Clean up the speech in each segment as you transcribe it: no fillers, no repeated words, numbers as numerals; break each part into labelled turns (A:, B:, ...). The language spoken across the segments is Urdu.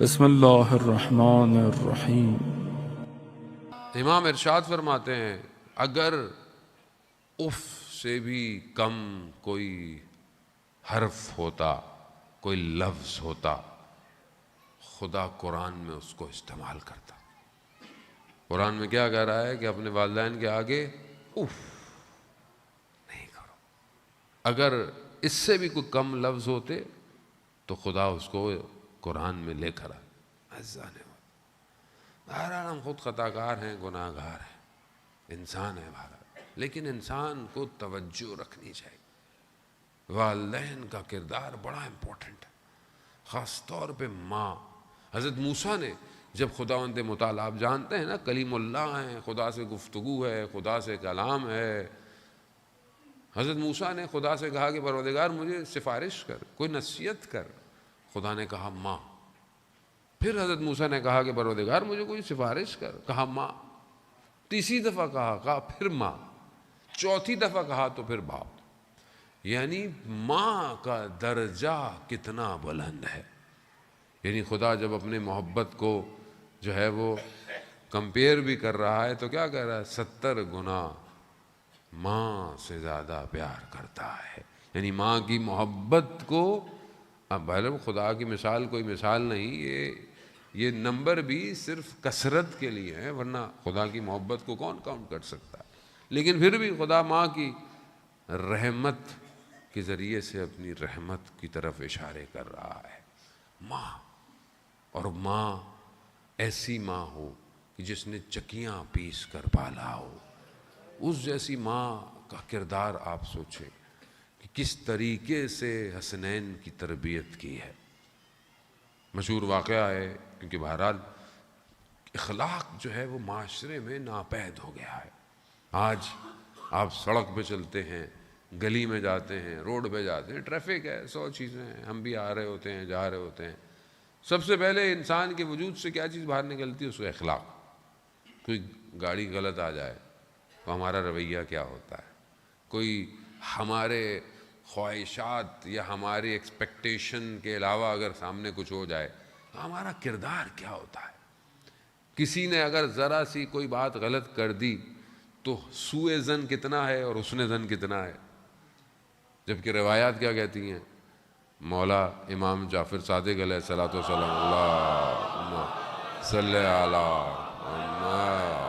A: بسم اللہ الرحمن الرحیم۔
B: امام ارشاد فرماتے ہیں اگر اف سے بھی کم کوئی حرف ہوتا، کوئی لفظ ہوتا، خدا قرآن میں اس کو استعمال کرتا۔ قرآن میں کیا کہہ رہا ہے کہ اپنے والدین کے آگے اف نہیں کرو۔ اگر اس سے بھی کوئی کم لفظ ہوتے تو خدا اس کو قرآن میں لے کر آئے۔ بہرحال ہم خود خطا کار ہیں، گناہ گار ہیں، انسان ہیں بہرحال، لیکن انسان کو توجہ رکھنی چاہیے۔ والدین کا کردار بڑا امپورٹنٹ ہے، خاص طور پہ ماں۔ حضرت موسیٰ نے جب خداوند متعال، آپ جانتے ہیں نا، کلیم اللہ ہیں، خدا سے گفتگو ہے، خدا سے کلام ہے۔ حضرت موسیٰ نے خدا سے کہا کہ پروردگار مجھے سفارش کر، کوئی نصیحت کر۔ خدا نے کہا ماں۔ پھر حضرت موسیٰ نے کہا کہ پروردگار مجھے کوئی سفارش کر، کہا ماں۔ تیسری دفعہ کہا پھر ماں۔ چوتھی دفعہ کہا تو پھر باپ۔ یعنی ماں کا درجہ کتنا بلند ہے۔ یعنی خدا جب اپنے محبت کو جو ہے وہ کمپیئر بھی کر رہا ہے تو کیا کہہ رہا ہے؟ 70 گنا ماں سے زیادہ پیار کرتا ہے۔ یعنی ماں کی محبت کو، اب بھائی خدا کی مثال کوئی مثال نہیں، یہ نمبر بھی صرف کثرت کے لیے ہے، ورنہ خدا کی محبت کو کون کاؤنٹ کر سکتا ہے۔ لیکن پھر بھی خدا ماں کی رحمت کے ذریعے سے اپنی رحمت کی طرف اشارے کر رہا ہے۔ ماں، اور ماں ایسی ماں ہو کہ جس نے چکیاں پیس کر پالا ہو، اس جیسی ماں کا کردار آپ سوچیں کہ کس طریقے سے حسنین کی تربیت کی ہے۔ مشہور واقعہ ہے، کیونکہ بہرحال اخلاق جو ہے وہ معاشرے میں ناپید ہو گیا ہے۔ آج آپ سڑک پہ چلتے ہیں، گلی میں جاتے ہیں، روڈ پہ جاتے ہیں، ٹریفک ہے، 100 چیزیں ہیں، ہم بھی آ رہے ہوتے ہیں، جا رہے ہوتے ہیں۔ سب سے پہلے انسان کے وجود سے کیا چیز باہر نکلتی ہے؟ اس کا اخلاق۔ کوئی گاڑی غلط آ جائے تو ہمارا رویہ کیا ہوتا ہے؟ کوئی ہمارے خواہشات یا ہماری ایکسپیکٹیشن کے علاوہ اگر سامنے کچھ ہو جائے تو ہمارا کردار کیا ہوتا ہے؟ کسی نے اگر ذرا سی کوئی بات غلط کر دی تو سوء ظن کتنا ہے اور حسن ظن کتنا ہے؟ جبکہ روایات کیا کہتی ہیں؟ مولا امام جعفر صادق علیہ الصلوۃ والسلام، اللہم صلی علی محمد،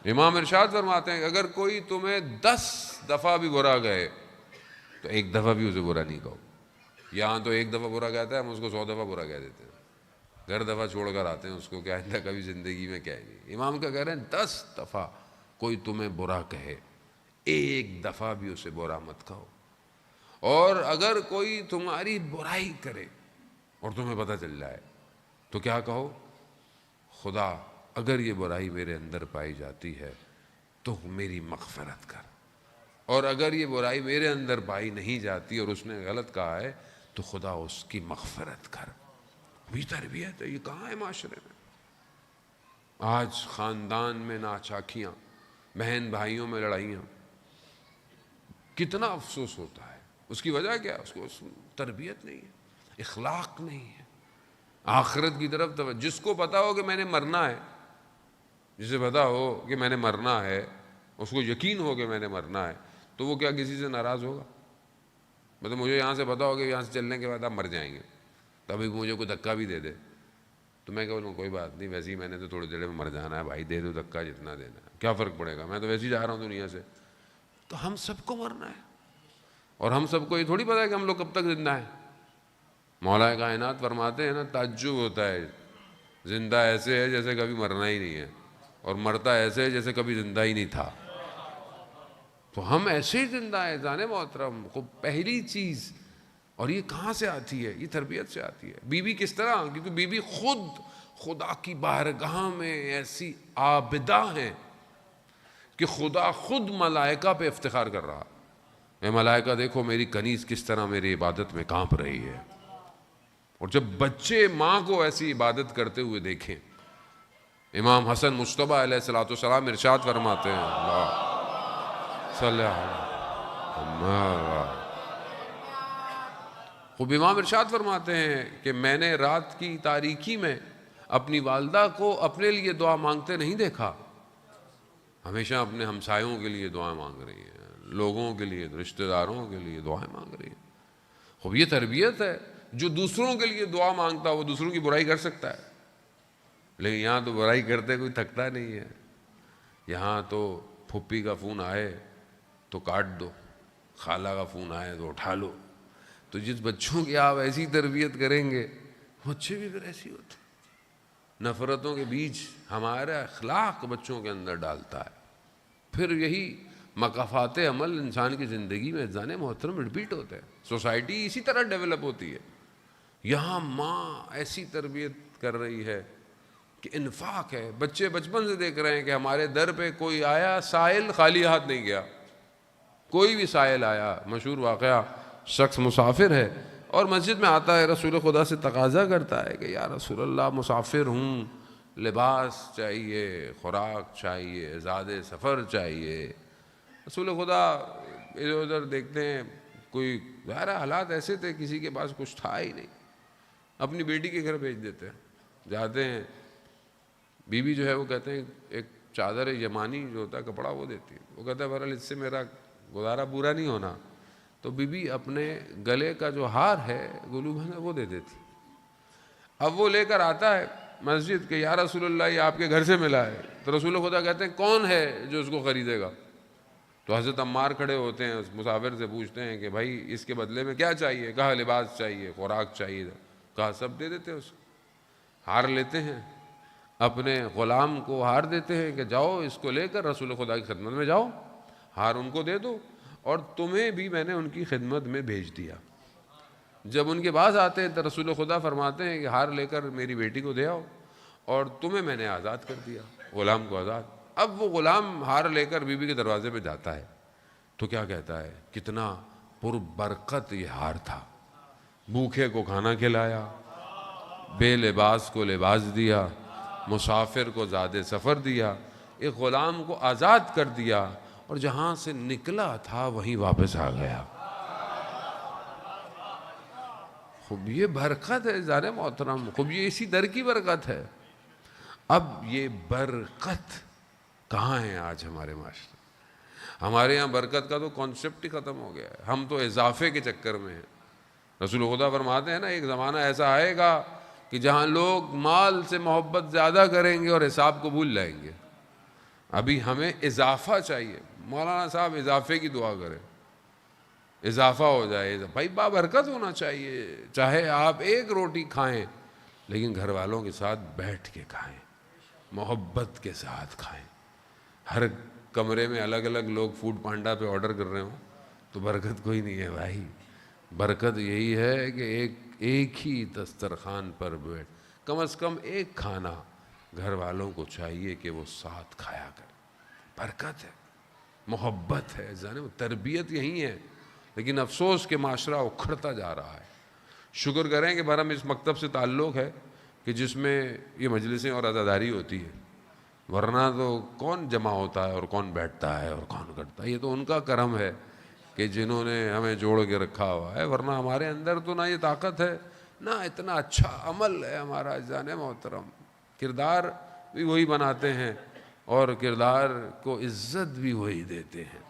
B: امام ارشاد فرماتے ہیں کہ اگر کوئی تمہیں 10 دفعہ بھی برا کہے تو ایک دفعہ بھی اسے برا نہیں کہو۔ یہاں تو ایک دفعہ برا کہتا ہے، ہم اس کو 100 دفعہ برا کہہ دیتے ہیں، گھر دفعہ چھوڑ کر آتے ہیں اس کو کہ آئندہ کبھی زندگی میں کہیں گے۔ امام کا کہہ رہے ہیں 10 دفعہ کوئی تمہیں برا کہے، ایک دفعہ بھی اسے برا مت کہو۔ اور اگر کوئی تمہاری برائی کرے اور تمہیں پتہ چل جائے تو کیا کہو؟ خدا اگر یہ برائی میرے اندر پائی جاتی ہے تو میری مغفرت کر، اور اگر یہ برائی میرے اندر پائی نہیں جاتی اور اس نے غلط کہا ہے تو خدا اس کی مغفرت کر۔ بھی تربیت ہے، یہ کہاں ہے معاشرے میں؟ آج خاندان میں ناچاکیاں، بہن بھائیوں میں لڑائیاں، کتنا افسوس ہوتا ہے۔ اس کی وجہ کیا؟ اس کو تربیت نہیں ہے، اخلاق نہیں ہے، آخرت کی طرف توجہ۔ جس کو پتا ہو کہ میں نے مرنا ہے، جسے پتا ہو کہ میں نے مرنا ہے، اس کو یقین ہو کہ میں نے مرنا ہے، تو وہ کیا کسی سے ناراض ہوگا؟ مطلب مجھے یہاں سے پتا ہو کہ یہاں سے چلنے کے بعد آپ مر جائیں گے، تبھی مجھے کوئی دھکا بھی دے دے تو میں کہوں کوئی بات نہیں، ویسے ہی میں نے تو تھوڑی دیر میں مر جانا ہے بھائی، دے دو دھکا جتنا دینا ہے، کیا فرق پڑے گا، میں تو ویسے ہی جا رہا ہوں دنیا سے۔ تو ہم سب کو مرنا ہے، اور ہم سب کو یہ تھوڑی پتا ہے کہ ہم لوگ کب تک زندہ ہیں۔ مولا کائنات فرماتے ہیں نا، تعجب ہوتا ہے، زندہ ایسے ہے جیسے کبھی مرنا ہی نہیں ہے، اور مرتا ایسے ہے جیسے کبھی زندہ ہی نہیں تھا۔ تو ہم ایسے ہی زندہ ہیں جان محترم کو۔ پہلی چیز، اور یہ کہاں سے آتی ہے؟ یہ تربیت سے آتی ہے۔ بیوی کس طرح؟ کیونکہ بیوی خود خدا کی بارگاہ میں ایسی عابدہ ہیں کہ خدا خود ملائکہ پہ افتخار کر رہا، اے ملائکہ دیکھو میری کنیز کس طرح میری عبادت میں کانپ رہی ہے۔ اور جب بچے ماں کو ایسی عبادت کرتے ہوئے دیکھیں، امام حسن مجتبیٰ علیہ الصلوۃ والسلام ارشاد فرماتے ہیں، اللہ صلی اللہ علیہ وسلم، خوب امام ارشاد فرماتے ہیں کہ میں نے رات کی تاریکی میں اپنی والدہ کو اپنے لیے دعا مانگتے نہیں دیکھا، ہمیشہ اپنے ہمسایوں کے لیے دعائیں مانگ رہی ہیں، لوگوں کے لیے، رشتہ داروں کے لیے دعائیں مانگ رہی ہیں۔ خوب یہ تربیت ہے۔ جو دوسروں کے لیے دعا مانگتا وہ دوسروں کی برائی کر سکتا ہے، لیکن یہاں تو برائی کرتے کوئی تھکتا نہیں ہے۔ یہاں تو پھپھی کا فون آئے تو کاٹ دو، خالہ کا فون آئے تو اٹھا لو۔ تو جس بچوں کی آپ ایسی تربیت کریں گے وہ بچے بھی پھر ایسی ہوتے ہیں۔ نفرتوں کے بیچ ہمارا اخلاق بچوں کے اندر ڈالتا ہے، پھر یہی مقافات عمل انسان کی زندگی میں جانے محترم رپیٹ ہوتے ہیں۔ سوسائٹی اسی طرح ڈیولپ ہوتی ہے۔ یہاں ماں ایسی تربیت کر رہی ہے کہ انفاق ہے، بچے بچپن سے دیکھ رہے ہیں کہ ہمارے در پہ کوئی آیا سائل خالی ہاتھ نہیں گیا، کوئی بھی سائل آیا، مشہور واقعہ، شخص مسافر ہے اور مسجد میں آتا ہے، رسول خدا سے تقاضا کرتا ہے کہ یا رسول اللہ مسافر ہوں، لباس چاہیے، خوراک چاہیے، زاد سفر چاہیے۔ رسول خدا ادھر ادھر دیکھتے ہیں، کوئی ظاہر حالات ایسے تھے کسی کے پاس کچھ تھا ہی نہیں، اپنی بیٹی کے گھر بھیج دیتے ہیں، جاتے ہیں، بیوی جو ہے وہ کہتے ہیں ایک چادر یمانی جو ہوتا ہے کپڑا وہ دیتی ہے، وہ کہتا ہے بہرحال اس سے میرا گزارا پورا نہیں ہونا، تو بیوی اپنے گلے کا جو ہار ہے گلوبھن ہے وہ دے دیتی۔ اب وہ لے کر آتا ہے مسجد کہ یا رسول اللہ یہ آپ کے گھر سے ملا ہے، تو رسول خدا کہتے ہیں کون ہے جو اس کو خریدے گا؟ تو حضرت عمار کھڑے ہوتے ہیں، اس مسافر سے پوچھتے ہیں کہ بھائی اس کے بدلے میں کیا چاہیے؟ کہا لباس چاہیے، خوراک چاہیے، کہا سب دے دیتے ہیں اس کو۔ ہار لیتے ہیں، اپنے غلام کو ہار دیتے ہیں کہ جاؤ اس کو لے کر رسول خدا کی خدمت میں جاؤ، ہار ان کو دے دو، اور تمہیں بھی میں نے ان کی خدمت میں بھیج دیا۔ جب ان کے پاس آتے ہیں تو رسول خدا فرماتے ہیں کہ ہار لے کر میری بیٹی کو دے آؤ، اور تمہیں میں نے آزاد کر دیا، غلام کو آزاد۔ اب وہ غلام ہار لے کر بیوی کے دروازے پہ جاتا ہے تو کیا کہتا ہے؟ کتنا پربرکت یہ ہار تھا، بھوکے کو کھانا کھلایا، بے لباس کو لباس دیا، مسافر کو زاد سفر دیا، ایک غلام کو آزاد کر دیا، اور جہاں سے نکلا تھا وہیں واپس آ گیا۔ خوب یہ برکت ہے ذرا محترم، خوب یہ اسی در کی برکت ہے۔ اب یہ برکت کہاں ہے آج ہمارے معاشرے؟ ہمارے یہاں برکت کا تو کانسیپٹ ہی ختم ہو گیا ہے، ہم تو اضافے کے چکر میں ہیں۔ رسول خدا فرماتے ہیں نا ایک زمانہ ایسا آئے گا کہ جہاں لوگ مال سے محبت زیادہ کریں گے اور حساب کو بھول جائیں گے۔ ابھی ہمیں اضافہ چاہیے، مولانا صاحب اضافے کی دعا کریں، اضافہ ہو جائے، بھائی بابرکت ہونا چاہیے، چاہے آپ ایک روٹی کھائیں لیکن گھر والوں کے ساتھ بیٹھ کے کھائیں، محبت کے ساتھ کھائیں۔ ہر کمرے میں الگ الگ لوگ فوڈ پانڈا پہ آرڈر کر رہے ہوں تو برکت کوئی نہیں ہے بھائی۔ برکت یہی ہے کہ ایک ہی دسترخوان پر بیٹھ، کم از کم ایک کھانا گھر والوں کو چاہیے کہ وہ ساتھ کھایا کریں۔ برکت ہے، محبت ہے، تربیت یہی ہے، لیکن افسوس کہ معاشرہ اکھڑتا جا رہا ہے۔ شکر کریں کہ برہم اس مکتب سے تعلق ہے کہ جس میں یہ مجلسیں اور عزاداری ہوتی ہے، ورنہ تو کون جمع ہوتا ہے اور کون بیٹھتا ہے اور کون کرتا ہے؟ یہ تو ان کا کرم ہے کہ جنہوں نے ہمیں جوڑ کے رکھا ہوا ہے، ورنہ ہمارے اندر تو نہ یہ طاقت ہے نہ اتنا اچھا عمل ہے ہمارا۔ جان محترم کردار بھی وہی بناتے ہیں اور کردار کو عزت بھی وہی دیتے ہیں۔